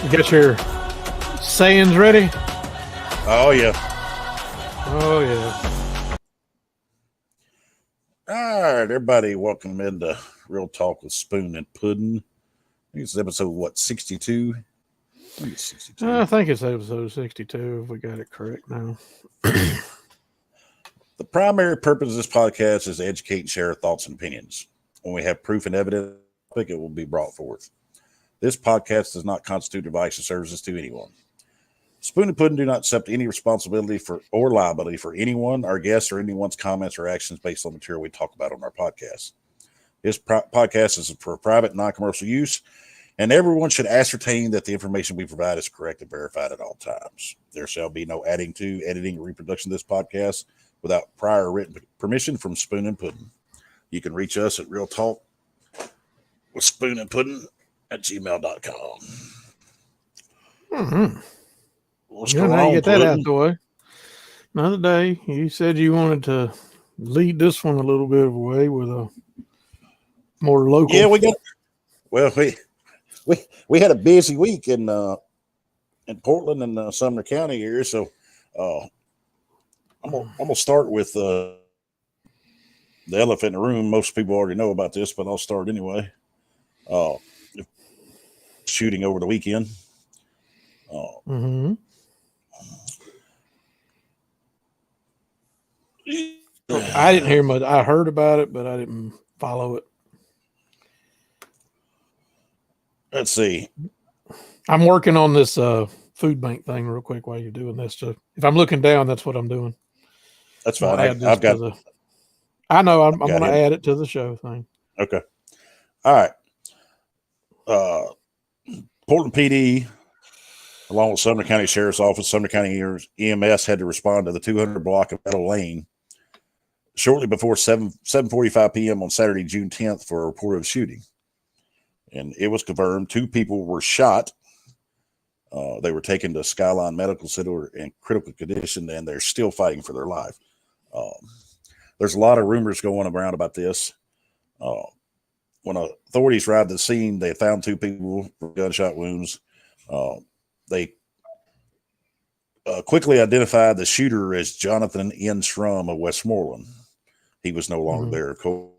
You got your sayings ready? Oh, yeah. Oh, yeah. All right, everybody, welcome into Real Talk with Spoon and Pudding. I think it's episode, 62? I think it's 62. I think it's episode 62 if we got it correct now. The primary purpose of this podcast is to educate and share thoughts and opinions. When we have proof and evidence, it will be brought forth. This podcast does not constitute advice or services to anyone. Spoon and Pudding do not accept any responsibility for or liability for anyone, our guests, or anyone's comments or actions based on material we talk about on our podcast. This podcast is for private, non-commercial use, and everyone should ascertain that the information we provide is correct and verified at all times. There shall be no adding to, editing, or reproduction of this podcast without prior written permission from Spoon and Pudding. You can reach us at Real Talk with Spoon and Pudding at gmail.com. Mm-hmm. What's Yeah, going now on, you get that out Pudding? the way. Another day, you said you wanted to lead this one a little bit of a way with a more local. Yeah, we had a busy week in Portland and Sumner County here, so I'm gonna start with the elephant in the room. Most people already know about this, but I'll start anyway. Shooting over the weekend. Mm-hmm. I didn't hear much. I heard about it, but I didn't follow it. Let's see. I'm working on this food bank thing real quick while you're doing this. So if I'm looking down, that's what I'm doing. That's I'm fine. gonna add this I've got. to the, I know I'm got going to him. add it to the show thing. Okay. All right. Portland PD, along with Sumner County Sheriff's Office, Sumner County EMS had to respond to the 200 block of Meadow Lane shortly before 7:45 p.m. on Saturday, June 10th, for a report of shooting. And it was confirmed 2 people were shot. They were taken to Skyline Medical Center in critical condition, and they're still fighting for their life. There's a lot of rumors going around about this. When authorities arrived at the scene, they found 2 people with gunshot wounds. They quickly identified the shooter as Jonathan N. Shrum of Westmoreland. He was no longer there, of course.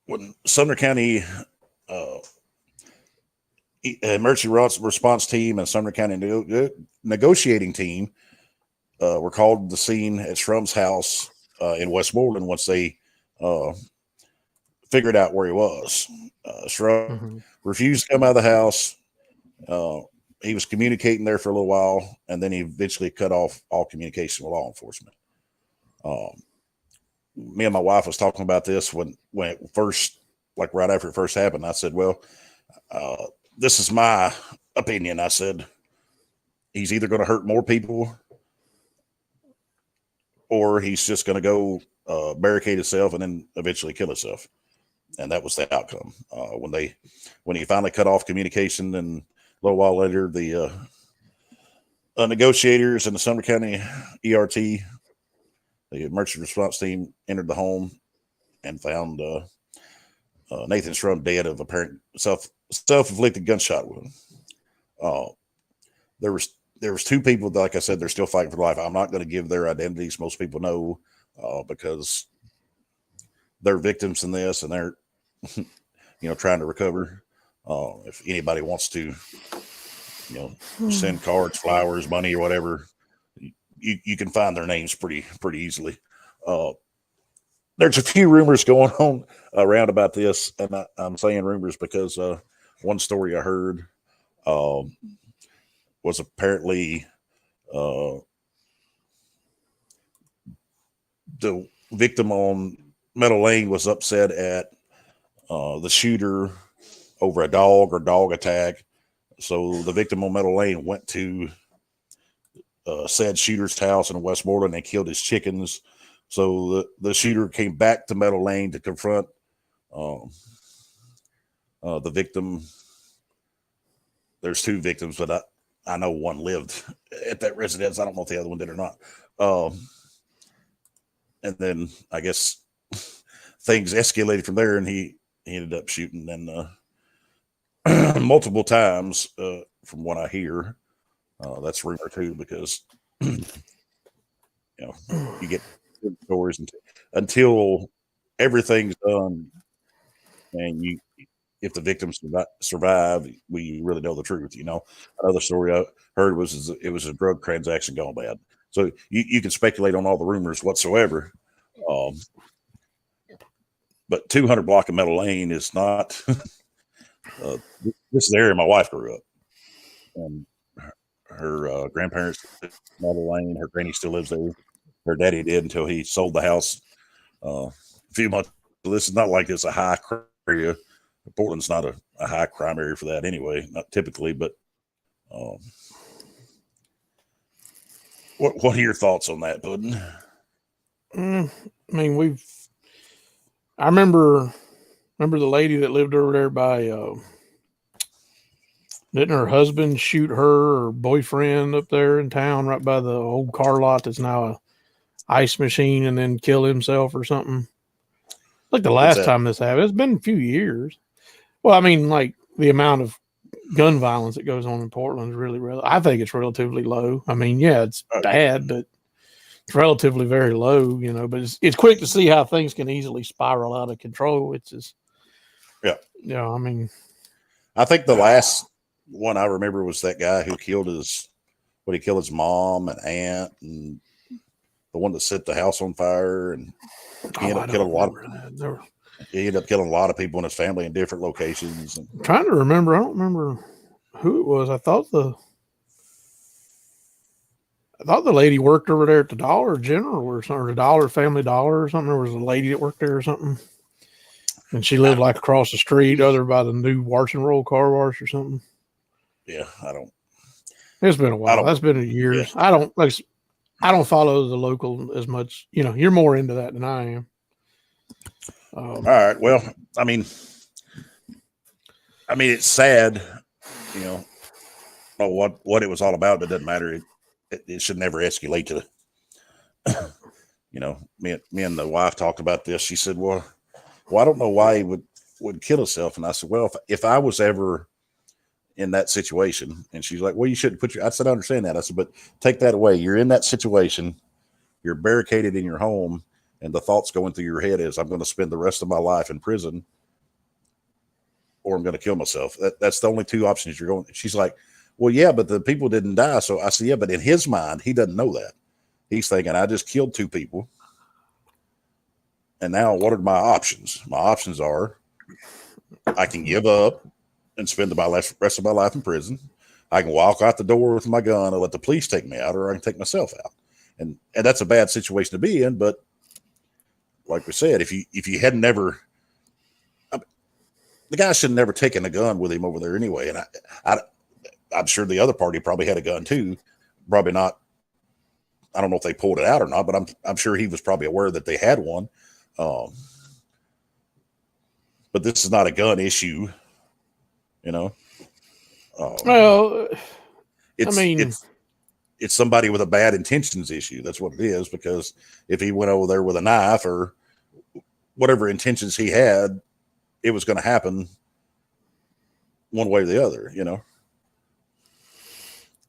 When Sumner County emergency response team and Sumner County negotiating team were called to the scene at Shrum's house in Westmoreland once they figured out where he was. Shrum refused to come out of the house. He was communicating there for a little while, and then he eventually cut off all communication with law enforcement. Me and my wife was talking about this when it first, like right after it first happened. I said, well, this is my opinion. I said, he's either going to hurt more people or he's just going to go barricade himself and then eventually kill himself. And that was the outcome. When he finally cut off communication, and a little while later, the negotiators and the Sumner County ERT, the emergency response team, entered the home and found Nathan Shrum dead of apparent self-inflicted gunshot wound. There was 2 people that, like I said, they're still fighting for life. I'm not going to give their identities. Most people know because they're victims in this, and they're trying to recover. If anybody wants to send cards, flowers, money, or whatever, you can find their names pretty easily. There's a few rumors going on around about this, and I'm saying rumors because one story I heard was apparently the victim on Meadow Lane was upset at the shooter over a dog or dog attack. So the victim on Meadow Lane went to said shooter's house in Westmoreland and killed his chickens. So the shooter came back to Meadow Lane to confront the victim. There's 2 victims, but I know one lived at that residence. I don't know if the other one did or not. And then I guess things escalated from there, and he ended up shooting and multiple times, from what I hear. That's rumor too, because you get good stories until everything's done, and if the victims survive, we really know the truth. Another story I heard was it was a drug transaction gone bad. So you can speculate on all the rumors whatsoever. But 200 block of Meadow Lane is not. This is the area my wife grew up, and her grandparents Meadow Lane. Her granny still lives there. Her daddy did until he sold the house a few months. So this is not like it's a high crime area. Portland's not a high crime area for that anyway, not typically. But what are your thoughts on that, Puddin'? I mean, I remember the lady that lived over there by, didn't her husband shoot her boyfriend up there in town right by the old car lot that's now a ice machine, and then kill himself or something? Like the last time this happened, it's been a few years. Well, I mean, like the amount of gun violence that goes on in Portland is really, I think it's relatively low. I mean, yeah, it's bad, but it's relatively very low, but it's quick to see how things can easily spiral out of control. It's just, I mean, I think the last one I remember was that guy who killed his mom and aunt, and the one that set the house on fire, and he ended up killing a lot of people in his family in different locations. I'm trying to remember. I don't remember who it was. I thought the lady worked over there at the Dollar General or something, or the Dollar Family Dollar or something. There was a lady that worked there or something, and she lived like across the street, other by the new Wash and Roll car wash or something. Yeah, It's been a while. That's been years. Yeah. I don't follow the local as much. You're more into that than I am. All right. Well, I mean, it's sad, what it was all about. It doesn't matter. It should never escalate to, me and the wife talked about this. She said, well, I don't know why he would kill himself. And I said, well, if I was ever in that situation, and she's like, well, you shouldn't I said, I understand that. I said, but take that away. You're in that situation. You're barricaded in your home. And the thoughts going through your head is, I'm going to spend the rest of my life in prison, or I'm going to kill myself. That's the only two options you're going. She's like, well, yeah, but the people didn't die. So I said, yeah, but in his mind, he doesn't know that. He's thinking, I just killed 2 people. And now what are my options? My options are, I can give up and spend the rest of my life in prison. I can walk out the door with my gun and let the police take me out, or I can take myself out. And that's a bad situation to be in. But like we said, if you had never, the guy should have never taken a gun with him over there anyway. And I'm sure the other party probably had a gun too. Probably not. I don't know if they pulled it out or not, but I'm sure he was probably aware that they had one. But this is not a gun issue, Well, it's somebody with a bad intentions issue. That's what it is. Because if he went over there with a knife or whatever intentions he had, it was going to happen one way or the other,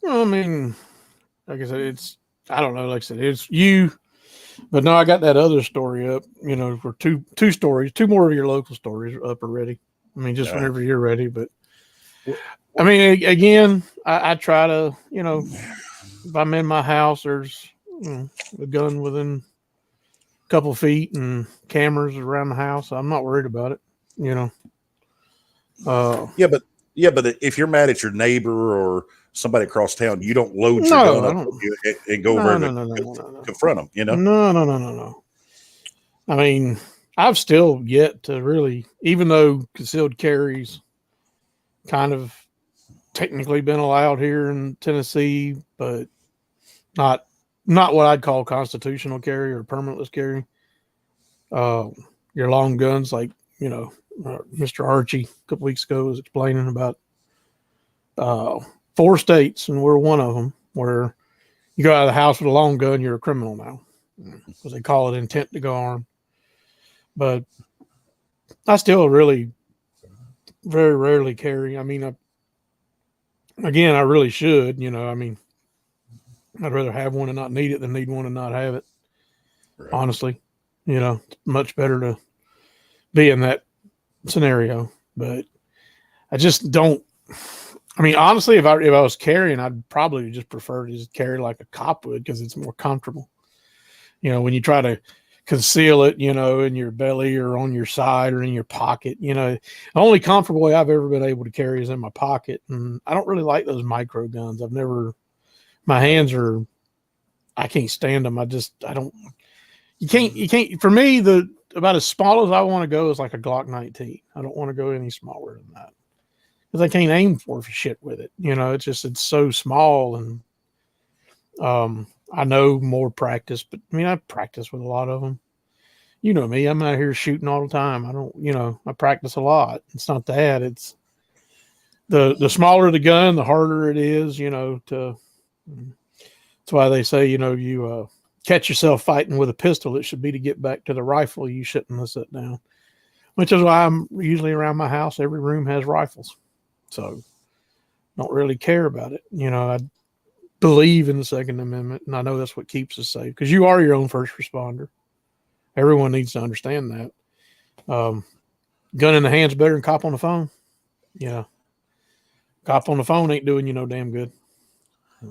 Well, I mean, like I said, I don't know. Like I said, it's you, but no, I got that other story up, for two stories, 2 more of your local stories up already. I mean, just whenever you're ready. But I mean, again, I try to, if I'm in my house, there's a gun within a couple of feet and cameras around the house. I'm not worried about it, Yeah, but if you're mad at your neighbor or somebody across town, you don't load your gun up and go over and confront them, No. I mean, I've still yet to really, even though concealed carries kind of technically been allowed here in Tennessee, but not what I'd call constitutional carry or permitless carry. Your long guns, like, Mr. Archie a couple weeks ago was explaining about 4 states, and we're one of them, where you go out of the house with a long gun, you're a criminal now, because they call it intent to go armed. but I still really very rarely carry. I mean, I really should, I mean, I'd rather have one and not need it than need one and not have it. Right. Honestly, it's much better to be in that scenario, but I just don't. I mean, honestly, if I was carrying, I'd probably just prefer to just carry like a cop would because it's more comfortable. When you try to conceal it, in your belly or on your side or in your pocket, the only comfortable way I've ever been able to carry is in my pocket. And I don't really like those micro guns. My hands I can't stand them. I don't, you can't, for me, about as small as I want to go is like a Glock 19. I don't want to go any smaller than that because I can't aim for shit with it. It's so small. And, I know more practice, but I mean, I practice with a lot of them. You know me, I'm out here shooting all the time. I don't, I practice a lot. It's not that. It's the smaller the gun, the harder it is, that's why they say, you catch yourself fighting with a pistol. It should be to get back to the rifle. You shouldn't have sit down, which is why I'm usually around my house. Every room has rifles. So don't really care about it. I believe in the Second Amendment, and I know that's what keeps us safe because you are your own first responder. Everyone needs to understand that. Gun in the hand's better than cop on the phone. Cop on the phone ain't doing you no damn good.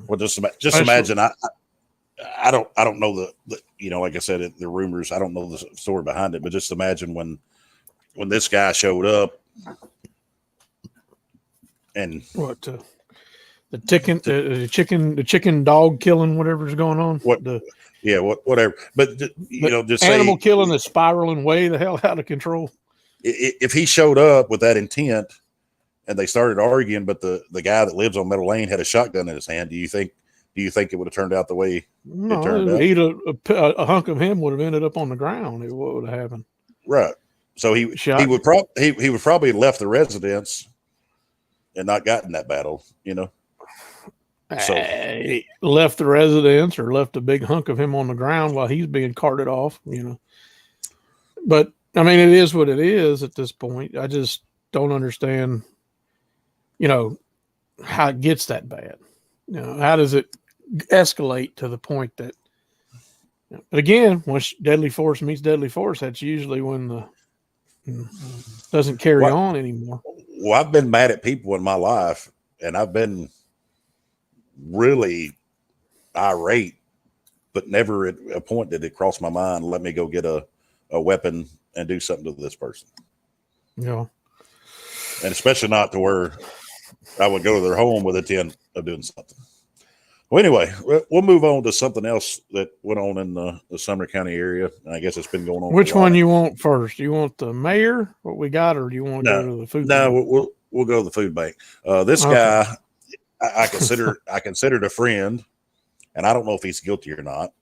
Well, just imagine. I don't know the like I said, the rumors. I don't know the story behind it, but just imagine when this guy showed up and what the chicken dog killing, whatever's going on. Whatever. But just animal killing is spiraling way the hell out of control. If he showed up with that intent and they started arguing, but the guy that lives on Meadow Lane had a shotgun in his hand, do you think it would have turned out the way it turned out? A hunk of him would have ended up on the ground. What would have happened? Right. So he would probably have left the residence and not gotten that battle, So left the residence or left a big hunk of him on the ground while he's being carted off, But I mean, it is what it is at this point. I just don't understand, how it gets that bad. How does it escalate to the point that, but again, once deadly force meets deadly force, that's usually when the doesn't carry on anymore. Well, I've been mad at people in my life, and I've been really irate, but never at a point did it cross my mind, let me go get a weapon and do something to this person. Yeah. And especially not to where I would go to their home with intent of doing something. Well, anyway, we'll move on to something else that went on in the Sumner County area. I guess it's been going on. Which one you want first? You want the mayor, what we got, or do you want to go to the food bank? No, we'll go to the food bank. This guy, I considered a friend, and I don't know if he's guilty or not.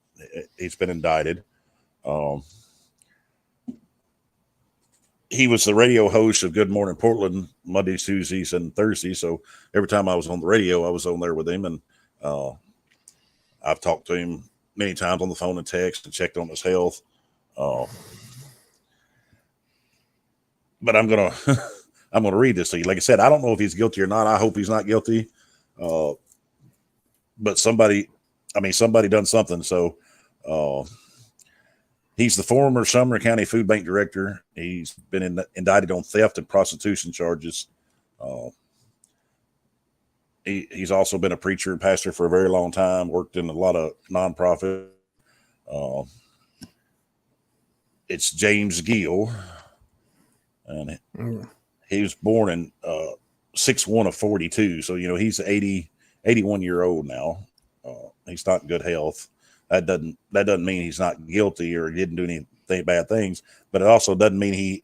He's been indicted. He was the radio host of Good Morning Portland Mondays, Tuesdays, and Thursdays. So every time I was on the radio, I was on there with him, and I've talked to him many times on the phone and text and checked on his health. But I'm gonna read this to you. Like I said, I don't know if he's guilty or not. I hope he's not guilty. But somebody done something. So he's the former Sumner County Food Bank director. He's been indicted on theft and prostitution charges. He's also been a preacher and pastor for a very long time, worked in a lot of nonprofit. It's James Gill, and he was born in 6/1 of 42. So, he's 81-year-old now. He's not in good health. That doesn't mean he's not guilty or he didn't do any bad things, but it also doesn't mean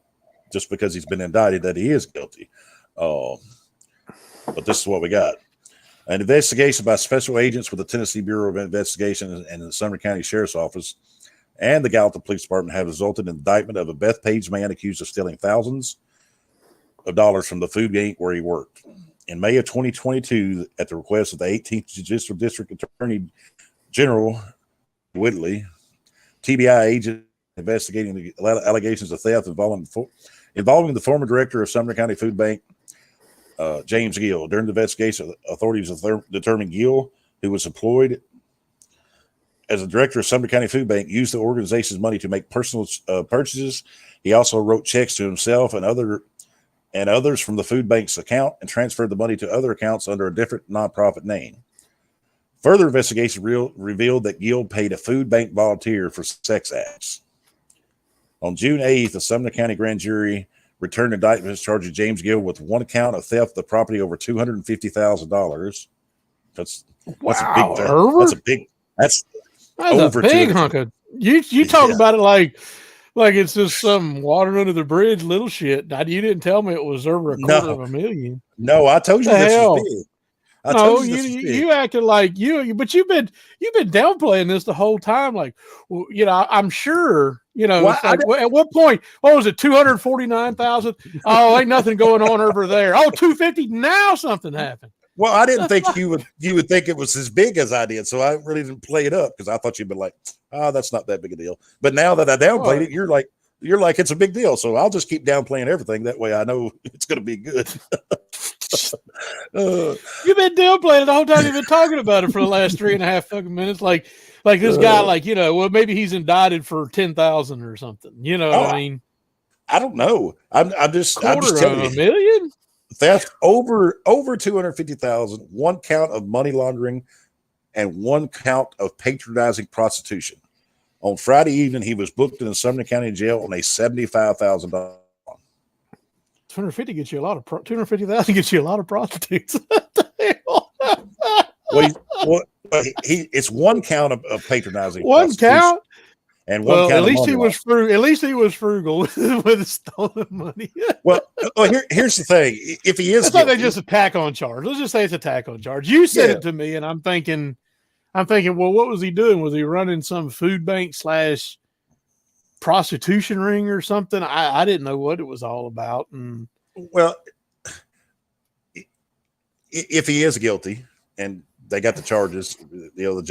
just because he's been indicted that he is guilty. But this is what we got. An investigation by special agents with the Tennessee Bureau of Investigation and the Sumner County Sheriff's Office and the Gallatin Police Department have resulted in the indictment of a Bethpage man accused of stealing thousands of dollars from the food bank where he worked. In May of 2022, at the request of the 18th Judicial District Attorney General Whitley, TBI agents investigating the allegations of theft involving the former director of Sumner County Food Bank, James Gill. During the investigation, authorities determined Gill, who was employed as a director of Sumner County Food Bank, used the organization's money to make personal purchases. He also wrote checks to himself and others from the food bank's account and transferred the money to other accounts under a different nonprofit name. Further investigation revealed that Gill paid a food bank volunteer for sex acts. On June 8th, the Sumner County grand jury returned indictments charging James Gill with one count of theft of property over $250,000. That's a big. That's over a big hunk of. You talk about it like it's just some water under the bridge little shit. You didn't tell me it was over $250,000. No, I told you this was big. You acted like but you've been downplaying this the whole time. Like, well, I'm sure, at what point, what was it? 249,000. Oh, ain't nothing going on over there. Oh, 250. Now something happened. Well, I didn't think you would think it was as big as I did. So I really didn't play it up because I thought you'd be like, that's not that big a deal. But now that I downplayed it, you're like, it's a big deal. So I'll just keep downplaying everything. That way I know it's going to be good. You've been downplaying it the whole time. You've been talking about it for the last 3.5 fucking minutes. Like this guy, well, maybe he's indicted for 10,000 or something. I mean, I don't know. I'm just telling you. $250,000 million theft over 250,000. One count of money laundering, and one count of patronizing prostitution. On Friday evening, he was booked in the Sumner County Jail on a $75,000. 250 gets you a lot of 250,000 gets you a lot of prostitutes. It's one count of patronizing. One count, and one count. At least he was frugal. At least he was frugal with stolen money. well, here's the thing: if he is, it's like they just attack on charge. Let's just say it's attack on charge. You said it to me, and I'm thinking, well, what was he doing? Was he running some food bank / prostitution ring or something? I didn't know what it was all about. And well, if he is guilty and they got the charges, the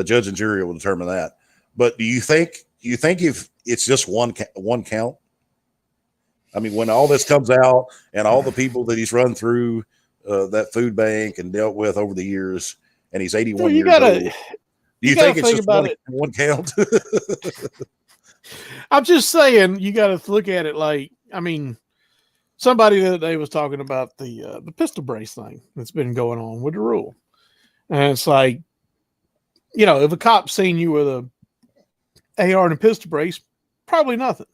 judge and jury will determine that. But do you think if it's just one count? I mean, when all this comes out and all the people that he's run through that food bank and dealt with over the years, and he's 81 years old, do you think it's just one count? I'm just saying, you got to look at it like, I mean, somebody the other day was talking about the pistol brace thing that's been going on with the rule. And it's like, if a cop's seen you with a AR and a pistol brace, probably nothing.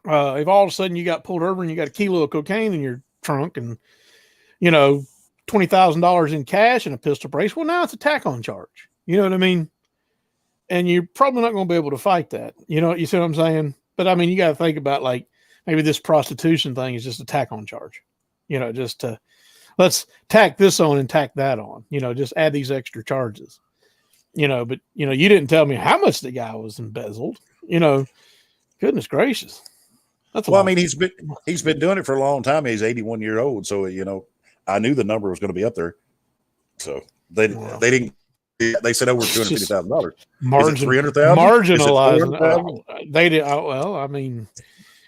If all of a sudden you got pulled over and you got a kilo of cocaine in your trunk and, $20,000 in cash and a pistol brace, well, now it's a tack on charge. You know what I mean? And you're probably not going to be able to fight that. You see what I'm saying? But I mean, you got to think about like maybe this prostitution thing is just a tack on charge, just to let's tack this on and tack that on, just add these extra charges, but you didn't tell me how much the guy was embezzled, goodness gracious. I mean, he's been doing it for a long time. He's 81 years old. So, I knew the number was going to be up there. So they didn't. They said over $250,000. Marginalizing. They did. Well, I mean,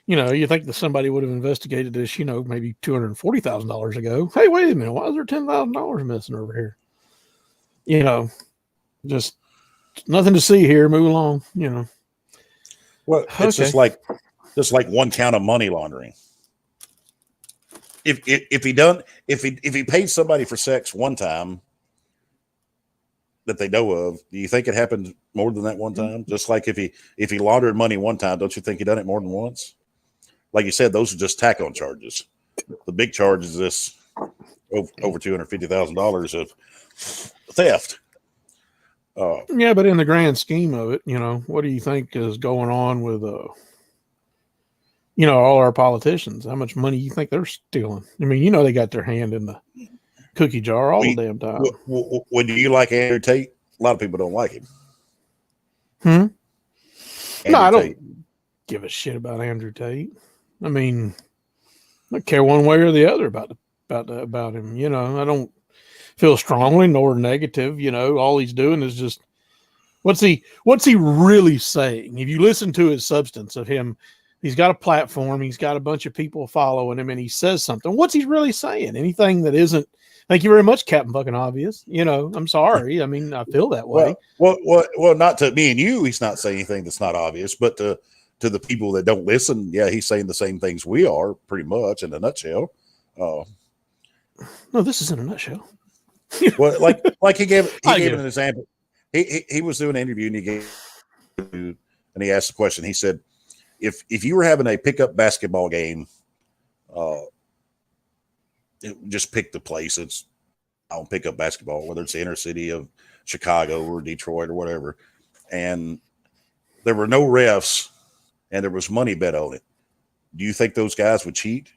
you think that somebody would have investigated this, maybe $240,000 ago. Hey, wait a minute. Why is there $10,000 missing over here? Just nothing to see here. Move along. Well, it's just like one count of money laundering. If he paid somebody for sex one time that they know of, do you think it happened more than that one time? Just like if he laundered money one time, don't you think he done it more than once? Like you said, those are just tack on charges. The big charge is this over $250,000 of theft. Yeah, but in the grand scheme of it, what do you think is going on with all our politicians? How much money you think they're stealing? I mean, they got their hand in the cookie jar all the damn time. When do you like Andrew Tate? A lot of people don't like him. No, I don't give a shit about Andrew Tate. I mean, I don't care one way or the other about him. I don't feel strongly nor negative. All he's doing is just What's he really saying? If you listen to his substance of him, he's got a platform, he's got a bunch of people following him, and he says something. What's he really saying? Anything that isn't, thank you very much, Captain fucking obvious. I'm sorry. I mean, I feel that way. Well, not to me and you, he's not saying anything that's not obvious, but to the people that don't listen, yeah, he's saying the same things we are, pretty much in a nutshell. No, this is in a nutshell. Well, like he gave an example. He was doing an interview and he asked the question. He said, if you were having a pickup basketball game, just pick the place. It's on pickup basketball, whether it's the inner city of Chicago or Detroit or whatever, and there were no refs and there was money bet on it. Do you think those guys would cheat?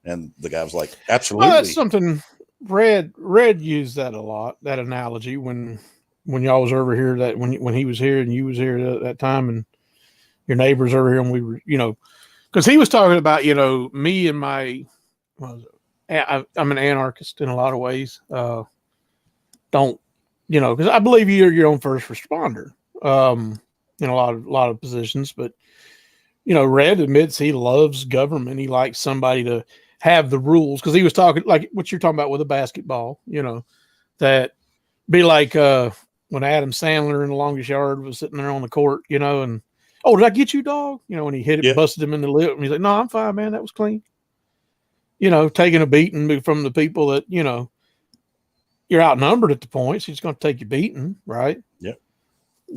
And the guy was like, absolutely. Well, that's something Red used that a lot, that analogy when y'all was over here, that when he was here and you was here at that time, and your neighbors over here, and we were, because he was talking about, me and my, I'm an anarchist in a lot of ways. Because I believe you're your own first responder in a lot of positions, but Red admits he loves government. He likes somebody to have the rules, because he was talking like what you're talking about with a basketball, that be like when Adam Sandler in The Longest Yard was sitting there on the court, and, oh, did I get you, dog? When he hit it, busted him in the lip, and he's like, no, I'm fine, man. That was clean. Taking a beating from the people that, you're outnumbered at the point, so he's going to take your beating, right? Yeah.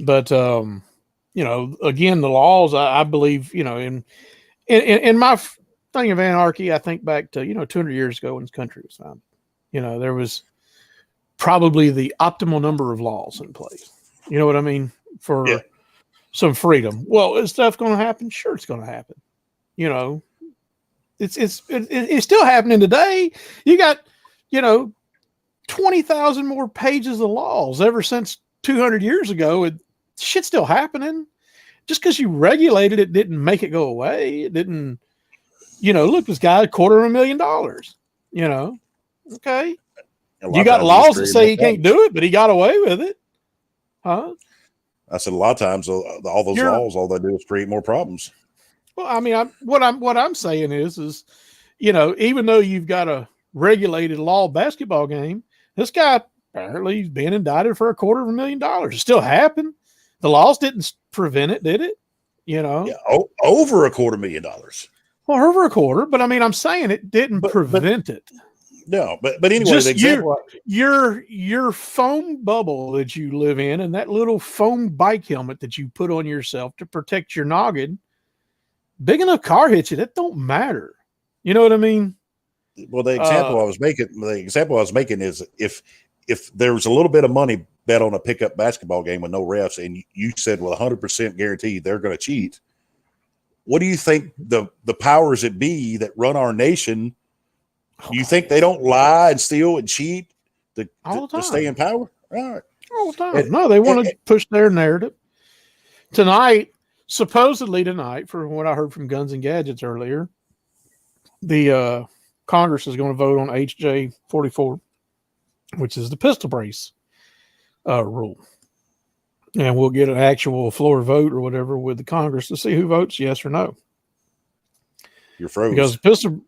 But, again, the laws, I believe, in my thing of anarchy, I think back to, 200 years ago when this country was founded. There was probably the optimal number of laws in place. You know what I mean? For some freedom. Well, is stuff going to happen? Sure, it's going to happen. It's still happening today. You got, 20,000 more pages of laws ever since 200 years ago. Shit's still happening. Just because you regulated it didn't make it go away. It didn't, look, this guy, $250,000, okay. You got laws that say he can't do it, but he got away with it. Huh? I said a lot of times all those laws, all they do is create more problems. Well, I mean, what I'm saying is, even though you've got a regulated law basketball game, this guy apparently he's been indicted for $250,000. It still happened. The laws didn't prevent it, did it? Over $250,000. Well, over a quarter, but I mean, I'm saying it didn't prevent it. No, but anyway, just the example, your foam bubble that you live in, and that little foam bike helmet that you put on yourself to protect your noggin, big enough car hits you, that don't matter. You know what I mean? Well, the example I was making is if there was a little bit of money bet on a pickup basketball game with no refs, and you said, well, 100% guaranteed they're going to cheat. What do you think the powers that be that run our nation? Do you think they don't lie and steal and cheat to stay in power? All right. All the time. No, they want to push their narrative. Supposedly tonight, for what I heard from Guns and Gadgets earlier, the Congress is going to vote on HJ 44, which is the pistol brace rule. And we'll get an actual floor vote or whatever with the Congress to see who votes yes or no. You're froze. Because pistol...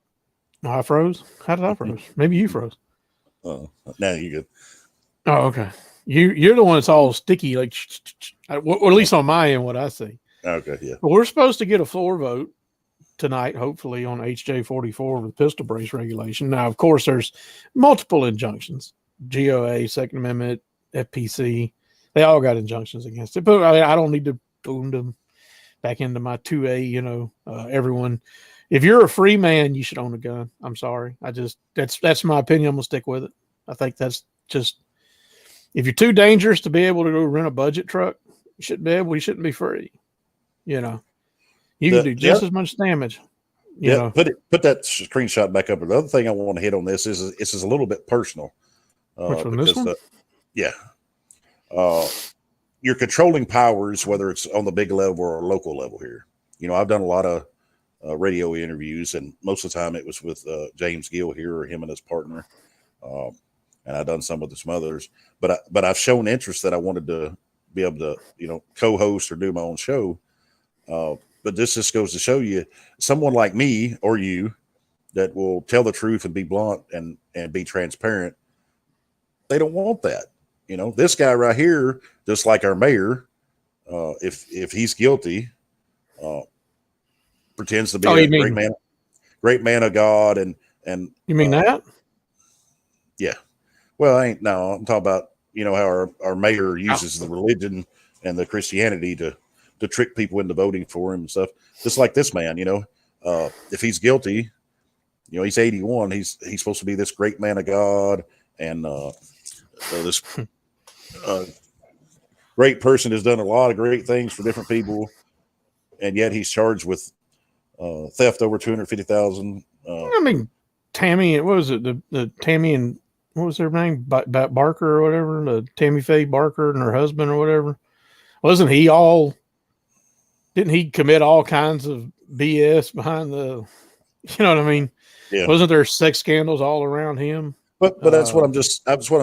I froze? How did I froze? Maybe you froze. Oh, now you're good. Oh, okay. You're the one that's all sticky, like, or at least on my end, what I see. Okay, yeah. But we're supposed to get a floor vote tonight, hopefully, on HJ 44 with pistol brace regulation. Now, of course, there's multiple injunctions. GOA, Second Amendment, FPC. They all got injunctions against it. But I don't need to boom them back into my 2A, everyone. If you're a free man, you should own a gun. I'm sorry. That's my opinion. I'm gonna stick with it. I think that's just, if you're too dangerous to be able to go rent a budget truck, you shouldn't be free. You can do just as much damage. Put that screenshot back up. The other thing I want to hit on this is this is a little bit personal. Which one? This one? You're controlling powers, whether it's on the big level or local level here. I've done a lot of radio interviews, and most of the time it was with James Gill here, or him and his partner, and I've done some with some others. But I've shown interest that I wanted to be able to, co-host or do my own show. But this just goes to show you, someone like me or you that will tell the truth and be blunt and be transparent, they don't want that. This guy right here, just like our mayor, if he's guilty, pretends to be a great man of God, and you mean that? Yeah. Well, I'm talking about how our mayor uses the religion and the Christianity to trick people into voting for him and stuff. Just like this man, if he's guilty, he's 81. He's supposed to be this great man of God, and this great person has done a lot of great things for different people, and yet he's charged with theft over $250,000. I mean, Tammy, what was it? The Tammy and what was their name? Barker or whatever. The Tammy Faye Barker and her husband or whatever. Wasn't he didn't he commit all kinds of BS behind the, you know what I mean? Yeah. Wasn't there sex scandals all around him? But that's what I'm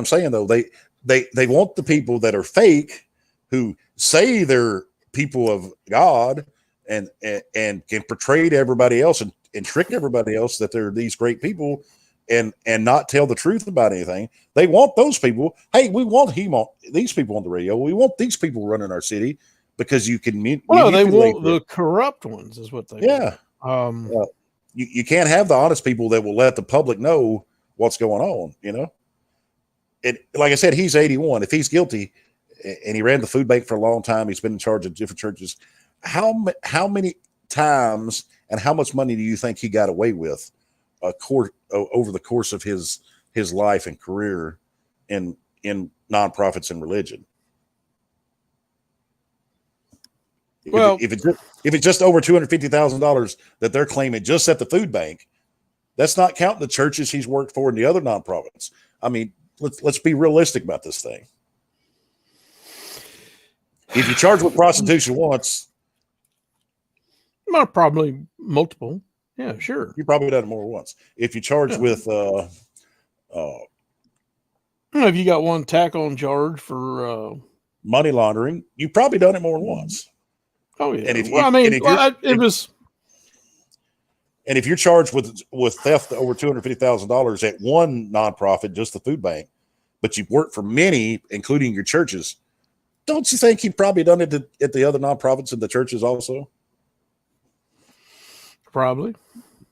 saying though. They want the people that are fake, who say they're people of God and can portray to everybody else and trick everybody else that they're these great people and not tell the truth about anything. They want those people. Hey, we want these people on the radio. We want these people running our city, because you can. They want the corrupt ones, is what they. Yeah. You can't have the honest people that will let the public know what's going on. Like I said, he's 81. If he's guilty, and he ran the food bank for a long time, he's been in charge of different churches. How many times and how much money do you think he got away with over the course of his life and career in nonprofits and religion? Well, if it's just over $250,000 that they're claiming just at the food bank, that's not counting the churches he's worked for and the other nonprofits. I mean, let's be realistic about this thing. If you charge with prostitution once, probably multiple. Yeah, sure. You probably done it more than once. If you charge with, if you got one tack-on charge for money laundering, you probably done it more than once. Oh yeah. And if if you're charged with theft over $250,000 at one nonprofit, just the food bank, but you've worked for many, including your churches, don't you think he probably done it at the other nonprofits and the churches also? Probably.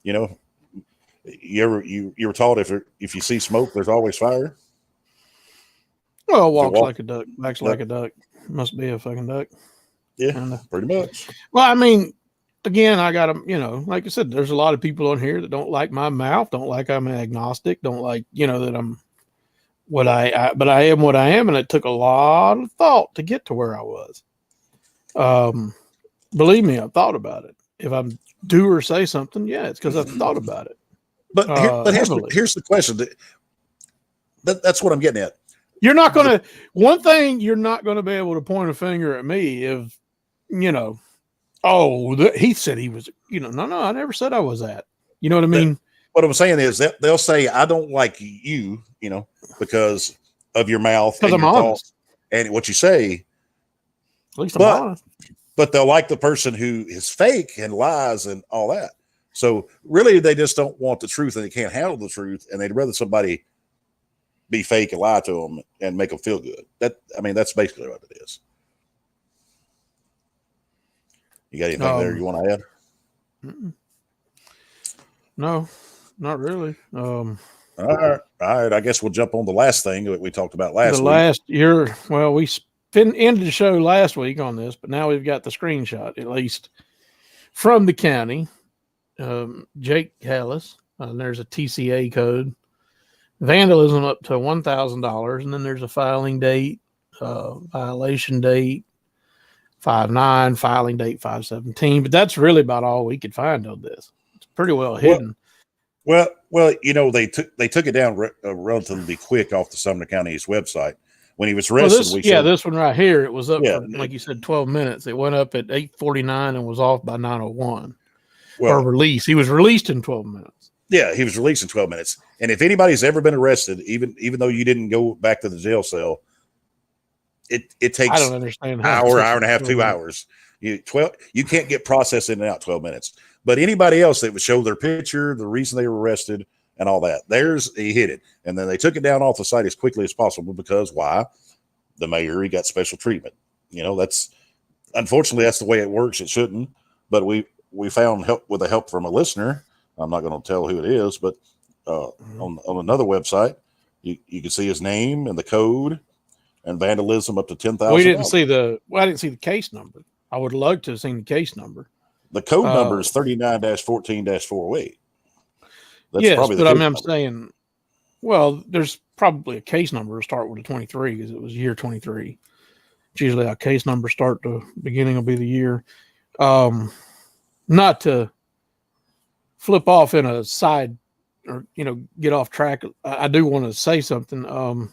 You were taught if you see smoke, there's always fire. Well, walks like a duck, acts like a duck. Must be a fucking duck. Yeah, pretty much. Well, I mean, again, I got to, like I said, there's a lot of people on here that don't like my mouth, don't like I'm an agnostic, don't like, that I'm but I am what I am, and it took a lot of thought to get to where I was. Believe me, I've thought about it. If I do or say something, yeah, it's because I've thought about it. But here's the question. That's what I'm getting at. You're not going to, one thing, you're not going to be able to point a finger at me if, he said he was, no, I never said I was that. You know what I mean? What I'm saying is that they'll say, I don't like you, because of your mouth and I'm your honest. thoughts and what you say. At least I'm honest. But they'll like the person who is fake and lies and all that. So really, they just don't want the truth, and they can't handle the truth, and they'd rather somebody be fake and lie to them and make them feel good. That's basically what it is. You got anything there you want to add? No, not really. All right. I guess we'll jump on the last thing that we talked about last week. We ended the show last week on this, but now we've got the screenshot, at least from the county. Jake Hallis, and there's a TCA code. Vandalism up to $1,000, and then there's a filing date, violation date 5/9, filing date 5/17. But that's really about all we could find on this. It's pretty well hidden. Well, they took it down relatively quick off the Sumner County's website when he was arrested. This one right here, it was up for, like you said, 12 minutes. It went up at 8:49 and was off by 9:01. Or release. He was released in 12 minutes. Yeah, he was released in 12 minutes. And if anybody's ever been arrested, even though you didn't go back to the jail cell, it I takes don't understand how hour and a half, 2 hours. You can't get processed in and out 12 minutes. But anybody else that would show their picture, the reason they were arrested, and all that, he hit it, and then they took it down off the site as quickly as possible because why? The mayor, he got special treatment. That's unfortunately that's the way it works. It shouldn't, but we found help with the help from a listener. I'm not going to tell who it is, but on another website, you can see his name and the code and vandalism up to $10,000. We didn't see I didn't see the case number. I would love to have seen the case number. The code number is 39-14-408. That's yes, probably the but code I'm number. saying, well, there's probably a case number to start with a 23 because it was year 23. It's usually a case number start the beginning will be the year. Not to flip off in a side or get off track. I do want to say something. I'll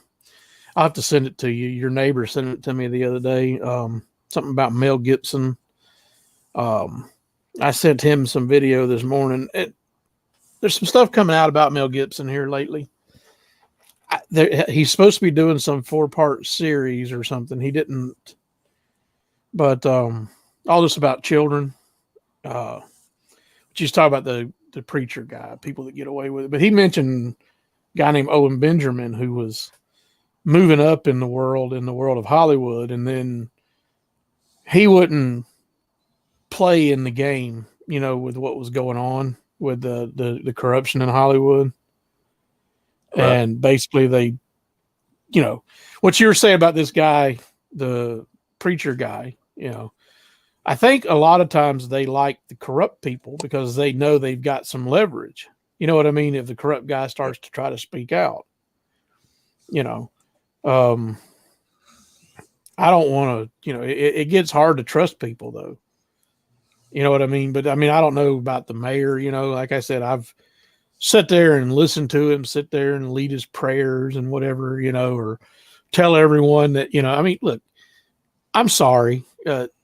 have to send it to you. Your neighbor sent it to me the other day. Something about Mel Gibson. I sent him some video this morning. There's some stuff coming out about Mel Gibson here lately. He's supposed to be doing some 4-part series or something. He didn't, but all this about children. She's talking about the preacher guy, people that get away with it. But he mentioned a guy named Owen Benjamin who was moving up in the world of Hollywood, and then he wouldn't play in the game, with what was going on with the corruption in Hollywood. Right. And basically they, what you were saying about this guy, the preacher guy, I think a lot of times they like the corrupt people because they know they've got some leverage. You know what I mean? If the corrupt guy starts to try to speak out, I don't want to, it gets hard to trust people though. You know what I mean? But I don't know about the mayor, like I said, I've sit there and listen to him, sit there and lead his prayers and whatever, or tell everyone that, look, I'm sorry.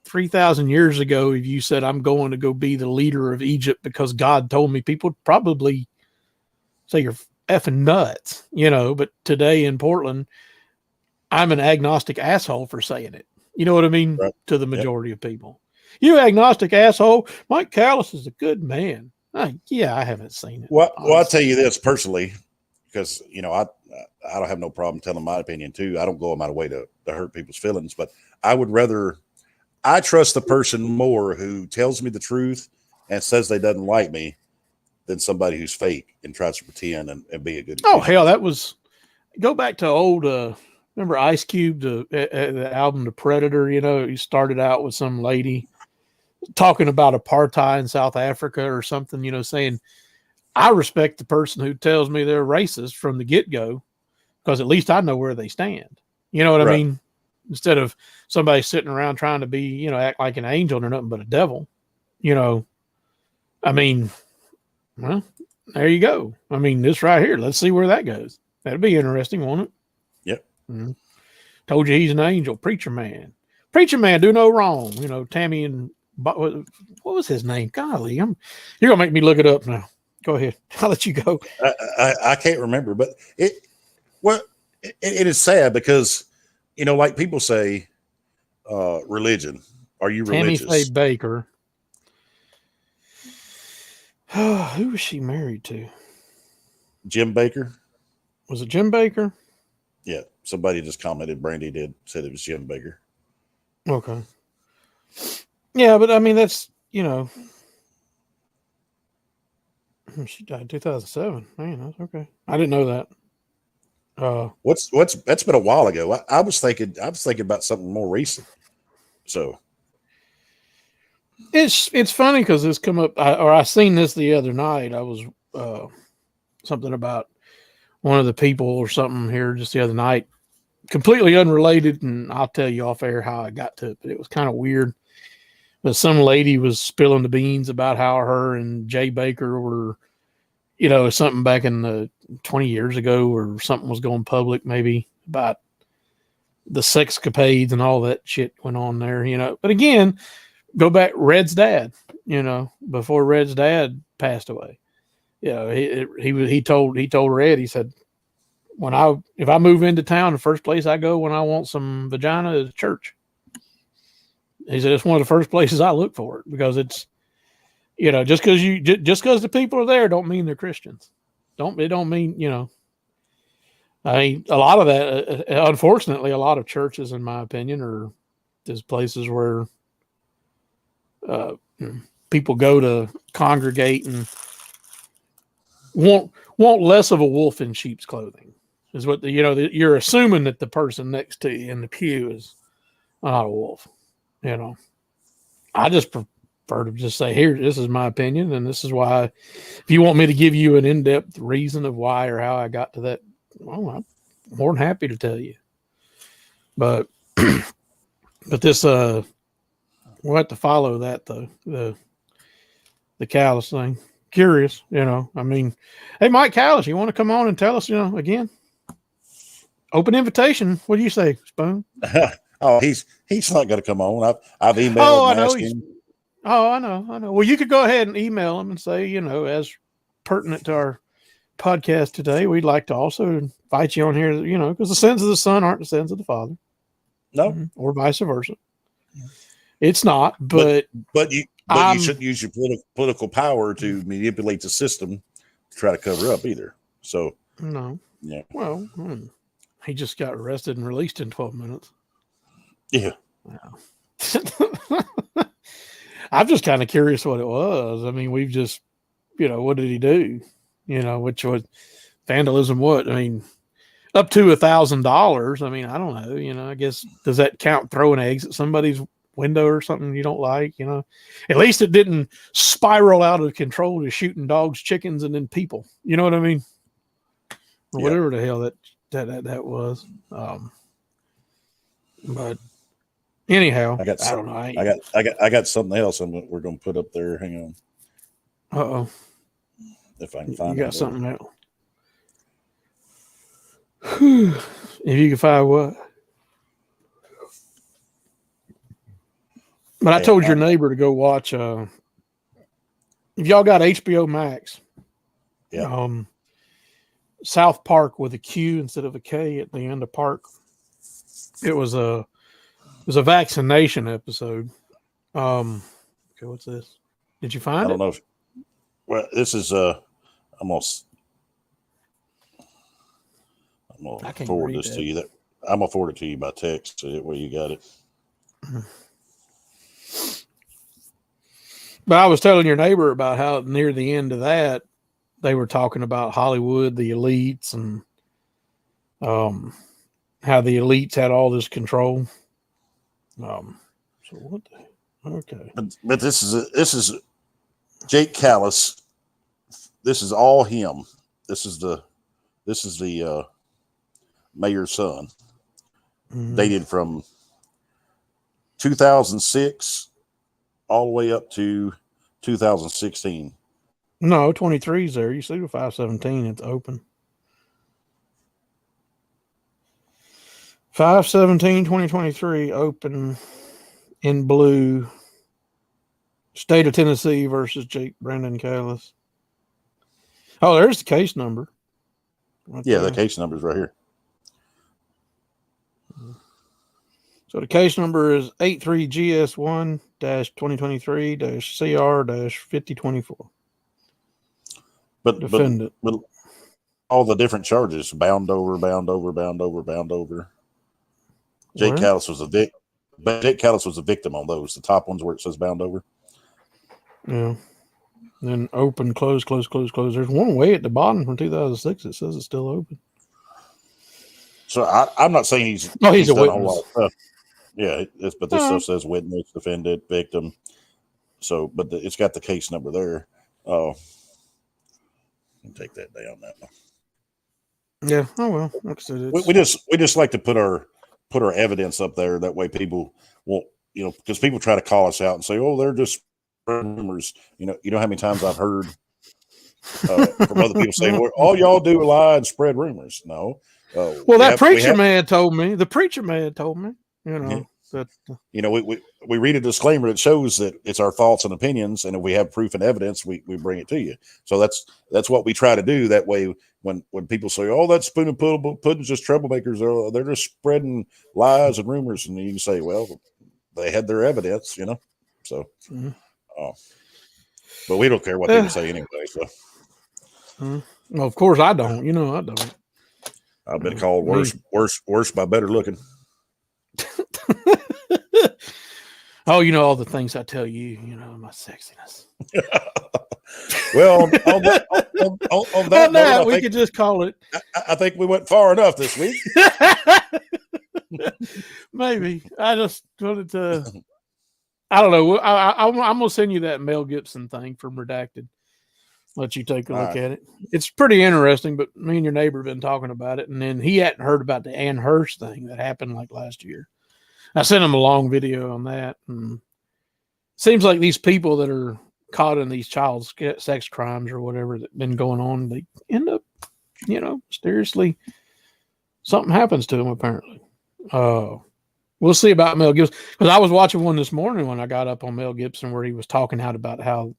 3,000 years ago, if you said I'm going to go be the leader of Egypt because God told me, people would probably say you're effing nuts, but today in Portland, I'm an agnostic asshole for saying it. You know what I mean? Right. To the majority of people. You agnostic asshole. Mike Callis is a good man. Yeah, I haven't seen it. Well, I'll tell you this personally, because, I don't have no problem telling my opinion too. I don't go on my way to hurt people's feelings, but I trust the person more who tells me the truth and says they doesn't like me than somebody who's fake and tries to pretend and be a good. Oh, hell, go back to old, remember Ice Cube, the album, The Predator, he started out with some lady talking about apartheid in South Africa or something, saying, I respect the person who tells me they're racist from the get-go because at least I know where they stand. You know what I mean? Instead of somebody sitting around trying to be, act like an angel or nothing but a devil, well, there you go. This right here, let's see where that goes. That'd be interesting, won't it? Yep. Mm-hmm. Told you he's an angel, preacher man. Preacher man do no wrong. Tammy and what was his name? Golly, you're gonna make me look it up now. Go ahead. I'll let you go. I can't remember, but it is sad because like people say, religion. Are you religious? Tammy Faye Baker. Who was she married to? Jim Baker. Was it Jim Baker? Yeah, somebody just commented. Brandy said it was Jim Baker. Okay. Yeah, but that's she died in 2007. Man, that's okay. I didn't know that. That's been a while ago. I was thinking about something more recent. So it's funny because this come up, I seen this the other night. I was something about one of the people or something here just the other night, completely unrelated, and I'll tell you off air how I got to it, but it was kind of weird. But some lady was spilling the beans about how her and Jay Baker were, something back in the 20 years ago or something was going public, maybe about the sexcapades and all that shit went on there, But again, go back, Red's dad, before Red's dad passed away. He told Red, he said, if I move into town, the first place I go when I want some vagina is church. He said it's one of the first places I look for it because it's, just because the people are there don't mean they're Christians. It don't mean, I mean, a lot of that, unfortunately, a lot of churches, in my opinion, are just places where people go to congregate and want less of a wolf in sheep's clothing. Is what you're assuming that the person next to you in the pew is not a wolf. I just prefer to just say, here, this is my opinion, and this is why. If you want me to give you an in-depth reason of why or how I got to that, well, I'm more than happy to tell you. But this we'll have to follow that though, the Callis thing. Curious, I mean, hey, Mike Callis, you want to come on and tell us, again? Open invitation. What do you say, Spoon? Oh, he's not going to come on. I've emailed. Oh, I know. I know. Well, you could go ahead and email him and say, as pertinent to our podcast today, we'd like to also invite you on here, because the sins of the son aren't the sins of the father. No, or vice versa. It's not, but you shouldn't use your political power to manipulate the system to try to cover up either. So no, yeah. Well, he just got arrested and released in 12 minutes. Yeah. Wow. I'm just kind of curious what it was. I mean, we've just, what did he do? Which was vandalism. What? I mean, up to $1,000. I mean, I don't know. I guess, does that count throwing eggs at somebody's window or something you don't like? At least it didn't spiral out of control to shooting dogs, chickens, and then people. You know what I mean? Or whatever the hell that was. But anyhow, I don't know. I got something else we're going to put up there. Hang on. Uh-oh. If I can find it. You got something else. If you can find what? But I told your neighbor to go watch. If y'all got HBO Max, South Park with a Q instead of a K at the end of Park. It was a vaccination episode. Okay, what's this? Did you find it? I don't know. Well, this is I'm gonna forward this to you. I'm gonna forward it to you by text. So that way you got it. But I was telling your neighbor about how near the end of that, they were talking about Hollywood, the elites, and how the elites had all this control. So what? Okay. But this is Jake Callis. This is all him. This is the mayor's son. Mm-hmm. Dated from 2006 all the way up to 2016. No, 23 is there. You see the 517, it's open. 5/17/2023 open in blue. State of Tennessee versus Jake Brandon Callis. Oh, there's the case number. Right there. The case number is right here. So the case number is 83GS1-2023-CR-5024. But defendant. But all the different charges: bound over. Jake Callis was Jake Callis was a victim on those. The top ones where it says bound over. Yeah. Then open, close. There's one way at the bottom from 2006. It says it's still open. So I'm not saying he's a done witness. A whole lot of stuff. Yeah, but this stuff says witness, defendant, victim. So, but it's got the case number there. Oh, take that down now. Yeah. Oh well. We just like to put our evidence up there. That way, people won't, because people try to call us out and say, "Oh, they're just rumors." You know how many times I've heard from other people saying, "Well, all y'all do is lie and spread rumors." No. Well, that preacher man told me. The preacher man told me. That, we read a disclaimer that shows that it's our thoughts and opinions, and if we have proof and evidence, we bring it to you. So that's what we try to do. That way, when people say, "Oh, that's spoon and pudding's just troublemakers," or they're just spreading lies and rumors, and you can say, "Well, they had their evidence," So, but we don't care what people say anyway. So, well, of course I don't. I don't. I've been called worse by better looking. Oh, all the things I tell you, my sexiness. Well, on that note, we could just call it. I think we went far enough this week. Maybe. I just wanted to. I don't know. I'm going to send you that Mel Gibson thing from Redacted. Let you take a look at it. It's pretty interesting, but me and your neighbor have been talking about it, and then he hadn't heard about the Ann Hurst thing that happened like last year. I sent him a long video on that, and it seems like these people that are caught in these child sex crimes or whatever that been going on, they end up, mysteriously something happens to them apparently. We'll see about Mel Gibson, because I was watching one this morning when I got up on Mel Gibson where he was talking out about how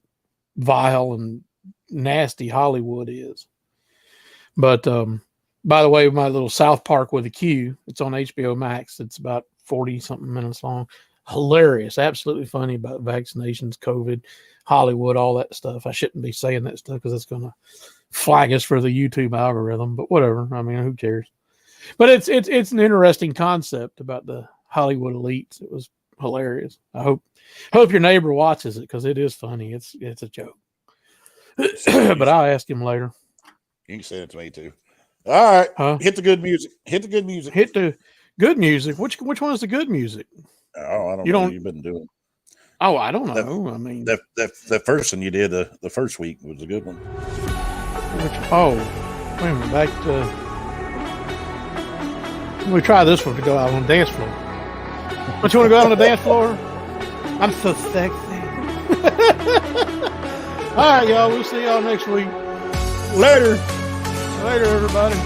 vile and nasty Hollywood is. But by the way, my little South Park with a Q, it's on HBO Max. It's about 40 something minutes long. Hilarious, absolutely funny about vaccinations, COVID, Hollywood, all that stuff. I shouldn't be saying that stuff because it's going to flag us for the YouTube algorithm, but whatever. I mean, who cares? But it's an interesting concept about the Hollywood elites. It was hilarious. I hope your neighbor watches it because it is funny. It's a joke. But I'll ask him later. You can send it to me too. All right. Huh? Hit the good music. Hit the good music. Hit the good music. Which one is the good music? Oh, I don't know. You've been doing. Oh, I don't know. I mean, the first one you did the first week was a good one. Wait a minute. Back to. We try this one to go out on the dance floor. Don't you want to go out on the dance floor? I'm so sexy. All right, y'all. We'll see y'all next week. Later. Later, everybody.